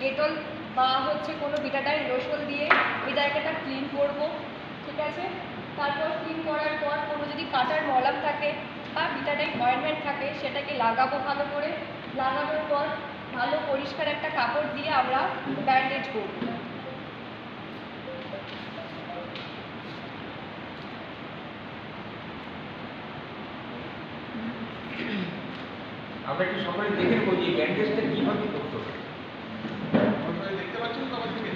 Dettol বা হচ্ছে কোনো বিটাডাইন রসুন দিয়ে এই জায়গাটা ক্লিন করব, ঠিক আছে। তারপর ক্লিন করার পর কোনো যদি কাটার মলম থাকে বা বিটাডাইন অয়েন্টমেন্ট থাকে সেটাকে লাগাবো ভালো করে। লাগানোর পর ভালো পরিষ্কার একটা কাপড় দিয়ে আমরা ব্যান্ডেজ করব। আমরা একটু সবাই দেখে নেবো যে ব্যান্ডেজটা কিভাবে করতে হবে। দেখতে পাচ্ছেন তো আমার থেকে?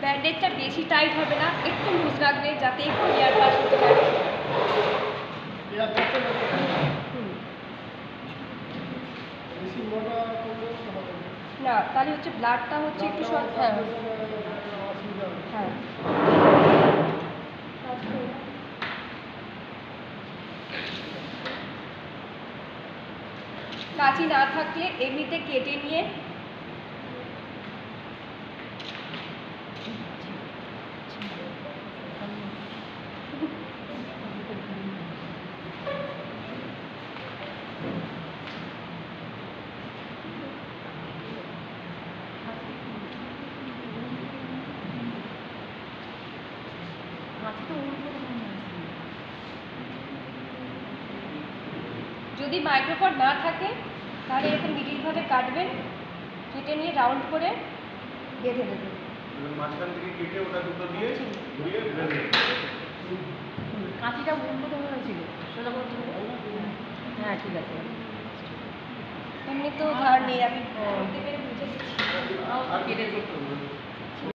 ব্যান্ডেজটা বেশি টাইট হবে না, একটু লুজ রাখবে যাতে একটু এয়ার পাস হতে পারে। না তাহলে হচ্ছে ব্লাডটা হচ্ছে একটু হ্যাঁ হ্যাঁ কাঁচি না থাকলে এমনিতে কেটে নিয়ে যদি মাইক্রোপড না থাকে তাহলে এরকম মিডিলভাবে কাটবেন, কেটে নিয়ে রাউন্ড করে বেঁধে দেবেন। মাঝখান থেকে কেটে ওটা দুটো দিয়ে ঘুরিয়ে বেঁধে কাঁচিটা উল্টো কেমন হয়েছিল সোজা করে তুলে হ্যাঁ ঠিক আছে। এমনি তো ধার নেই, আমি বুঝে দিচ্ছি। আর কেটে করতে হবে।